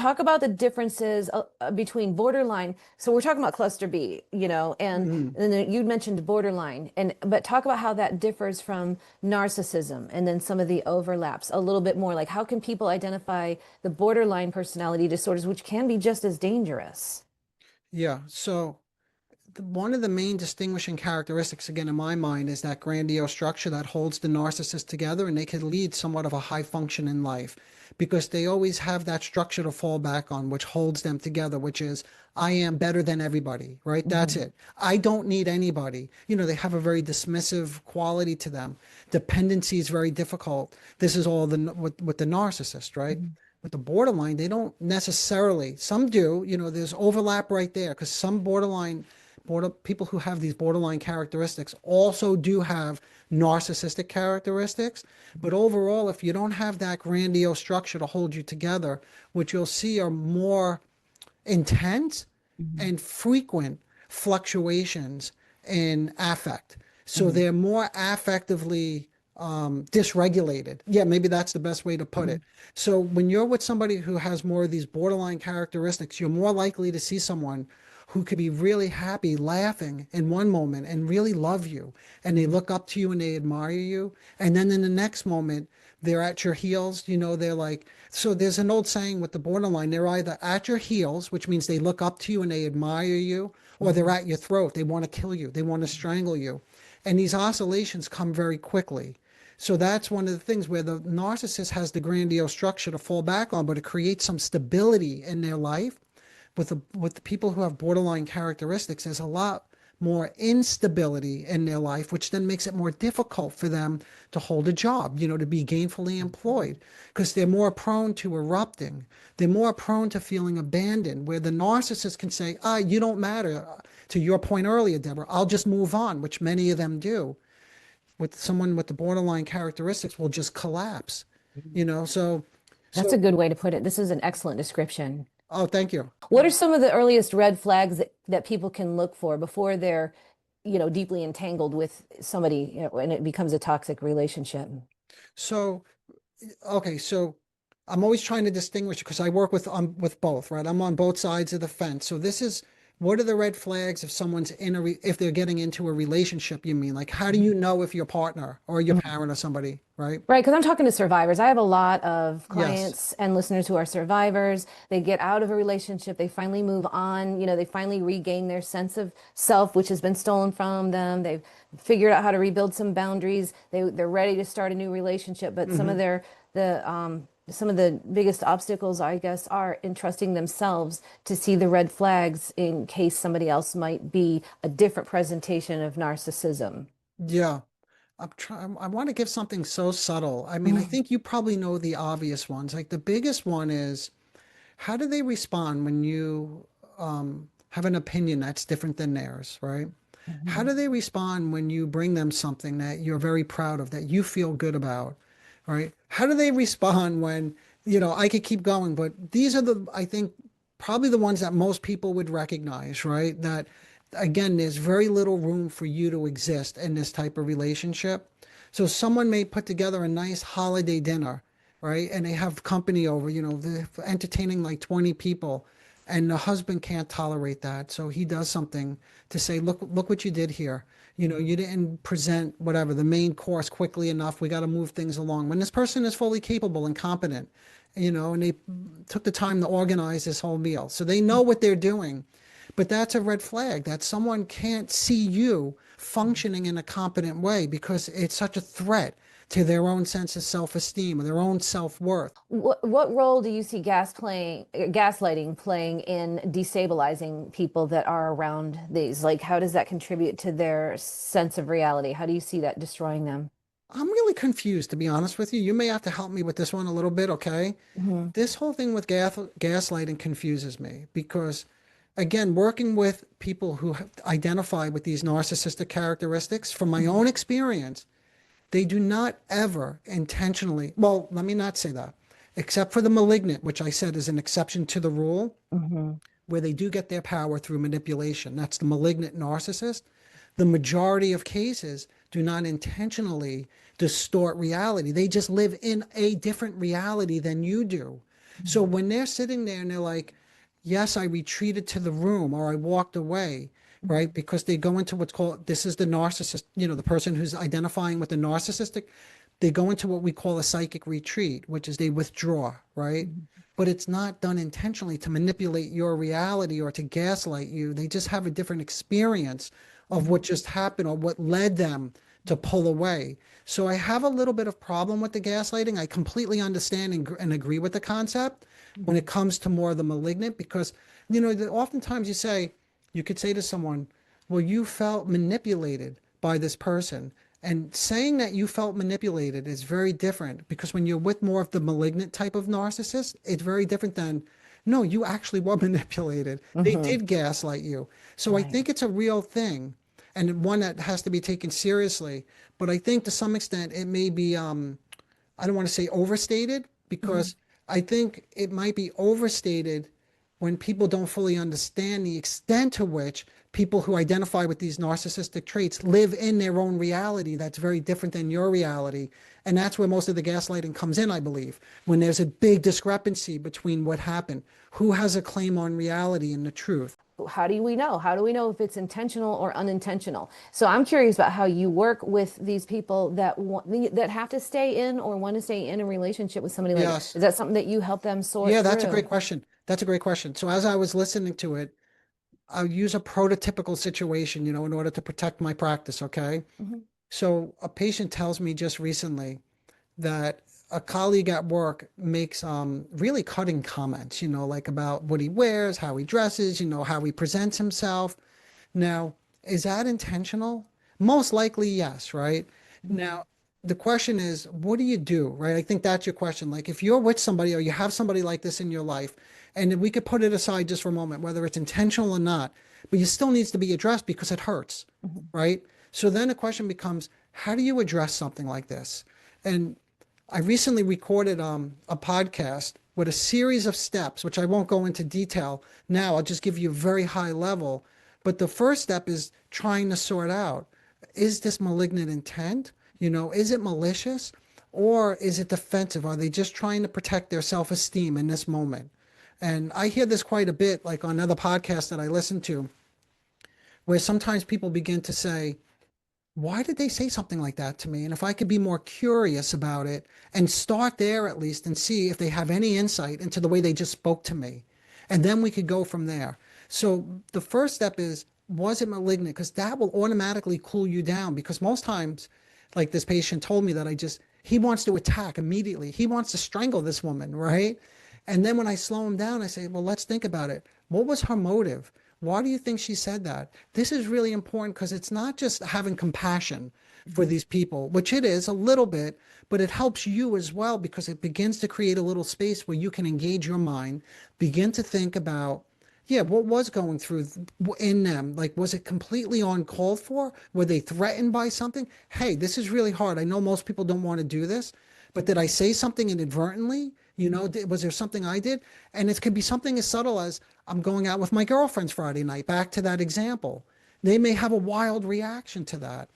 talk about the differences between borderline. So we're talking about cluster B, Mhm. and then you mentioned borderline, and but talk about how that differs from narcissism, and then some of the overlaps a little bit more. Like, how can people identify the borderline personality disorders, which can be just as dangerous? Yeah. So one of the main distinguishing characteristics, again, in my mind, is that grandiose structure that holds the narcissist together, and they can lead somewhat of a high function in life because they always have that structure to fall back on, which holds them together, which is, I am better than everybody, right? That's Mhm. it. I don't need anybody. They have a very dismissive quality to them. Dependency is very difficult. This is all with the narcissist, right? Mhm. With the borderline, they don't necessarily, some do, there's overlap right there because some people who have these borderline characteristics also do have narcissistic characteristics. But overall, if you don't have that grandiose structure to hold you together, what you'll see are more intense Mhm. and frequent fluctuations in affect. So Mhm. they're more affectively dysregulated. Yeah, maybe that's the best way to put Mhm. it. So when you're with somebody who has more of these borderline characteristics, you're more likely to see someone who could be really happy, laughing in one moment and really love you. And they Mhm. look up to you and they admire you. And then in the next moment, they're at your heels. They're like, so there's an old saying with the borderline, they're either at your heels, which means they look up to you and they admire you, or they're Mhm. at your throat. They want to kill you, they want to strangle you. And these oscillations come very quickly. So that's one of the things where the narcissist has the grandiose structure to fall back on, but it creates some stability in their life. With the people who have borderline characteristics, there's a lot more instability in their life, which then makes it more difficult for them to hold a job, to be gainfully employed, because they're more prone to erupting. They're more prone to feeling abandoned, where the narcissist can say, you don't matter. To your point earlier, Deborah, I'll just move on, which many of them do. With someone with the borderline characteristics will just collapse, Mhm. you know? So, That's a so, good way to put it. This is an excellent description. oh, thank you. What are some of the earliest red flags that people can look for before they're, deeply entangled with somebody, and it becomes a toxic relationship? So, okay, so I'm always trying to distinguish because I work with both, right? I'm on both sides of the fence. So this is what are the red flags if someone's if they're getting into a relationship, you mean? Like how do you know if your partner or your Mhm. parent or somebody, right? Right, because I'm talking to survivors. I have a lot of Yes. clients and listeners who are survivors. They get out of a relationship, they finally move on, they finally regain their sense of self, which has been stolen from them. They've figured out how to rebuild some boundaries. They're ready to start a new relationship, but Hmm. some of the biggest obstacles, I guess, are entrusting themselves to see the red flags in case somebody else might be a different presentation of narcissism. Yeah. I want to give something so subtle. I mean, I think you probably know the obvious ones. Like the biggest one is how do they respond when you have an opinion that's different than theirs, right? How do Mhm. they respond when you bring them something that you're very proud of, that you feel good about, right? How do they respond when, I could keep going, but these are I think, probably the ones that most people would recognize, right? That, again, there's very little room for you to exist in this type of relationship. So someone may put together a nice holiday dinner, right? And they have company over, they're entertaining like 20 people, and the husband can't tolerate that. So he does something to say, look what you did here. You didn't present whatever the main course quickly enough. We got to move things along. When this person is fully capable and competent, and they took the time to organize this whole meal. So they know what they're doing. But that's a red flag that someone can't see you functioning in a competent way because it's such a threat to their own sense of self-esteem or their own self-worth. What role do you see gaslighting playing in destabilizing people that are around these? Like, how does that contribute to their sense of reality? How do you see that destroying them? I'm really confused, to be honest with you. You may have to help me with this one a little bit, okay? Hmm. This whole thing with gaslighting confuses me because, again, working with people who identify with these narcissistic characteristics, from my own experience, they do not ever intentionally, well, let me not say that, except for the malignant, which I said is an exception to the rule, Hmm. where they do get their power through manipulation. That's the malignant narcissist. The majority of cases do not intentionally distort reality. They just live in a different reality than you do. So when they're sitting there and they're like, yes, I retreated to the room or I walked away, right? Because they go into what's called, this is the narcissist, the person who's identifying with the narcissistic, they go into what we call a psychic retreat, which is they withdraw, right? But it's not done intentionally to manipulate your reality or to gaslight you. They just have a different experience of what just happened or what led them to pull away. So I have a little bit of problem with the gaslighting. I completely understand and agree with the concept when it comes to more of the malignant, because, oftentimes you could say to someone, well, you felt manipulated by this person. And saying that you felt manipulated is very different, because when you're with more of the malignant type of narcissist, it's very different than, no, you actually were manipulated. They Mm-hmm. did gaslight you. So I Right. think it's a real thing and one that has to be taken seriously. But I think to some extent it may be, I don't want to say overstated, Mm-hmm. because I think it might be overstated when people don't fully understand the extent to which people who identify with these narcissistic traits live in their own reality that's very different than your reality. And that's where most of the gaslighting comes in, I believe, when there's a big discrepancy between what happened, who has a claim on reality and the truth. How do we know? How do we know if it's intentional or unintentional? So I'm curious about how you work with these people that that have to stay in or want to stay in a relationship with somebody like, Yes. is that something that you help them sort Yeah, that's a great through? question. That's a great question. So as I was listening to it, I'll use a prototypical situation, in order to protect my practice, okay? Mm-hmm. So a patient tells me just recently that a colleague at work makes really cutting comments, like about what he wears, how he dresses, how he presents himself. Now, is that intentional? Most likely, yes, right? Now, the question is, what do you do, right? I think that's your question. Like, if you're with somebody or you have somebody like this in your life, and we could put it aside just for a moment, whether it's intentional or not, but it still needs to be addressed because it hurts, Mm-hmm. right? So then the question becomes, how do you address something like this? And I recently recorded a podcast with a series of steps, which I won't go into detail now. I'll just give you a very high level. But the first step is trying to sort out, is this malignant intent? Is it malicious, or is it defensive? Are they just trying to protect their self-esteem in this moment? And I hear this quite a bit, like on other podcasts that I listen to, where sometimes people begin to say, why did they say something like that to me? And if I could be more curious about it and start there at least and see if they have any insight into the way they just spoke to me. And then we could go from there. So the first step is, was it malignant? Because that will automatically cool you down. Because most times, like this patient told me that he wants to attack immediately. He wants to strangle this woman, right? And then when I slow him down, I say, well, let's think about it. What was her motive? Why do you think she said that? This is really important because it's not just having compassion for these people, which it is a little bit, but it helps you as well because it begins to create a little space where you can engage your mind, begin to think about, yeah, what was going through in them? Like, was it completely uncalled for? Were they threatened by something? Hey, this is really hard. I know most people don't want to do this, but did I say something inadvertently? Was there something I did? And it could be something as subtle as, I'm going out with my girlfriends Friday night, back to that example. They may have a wild reaction to that.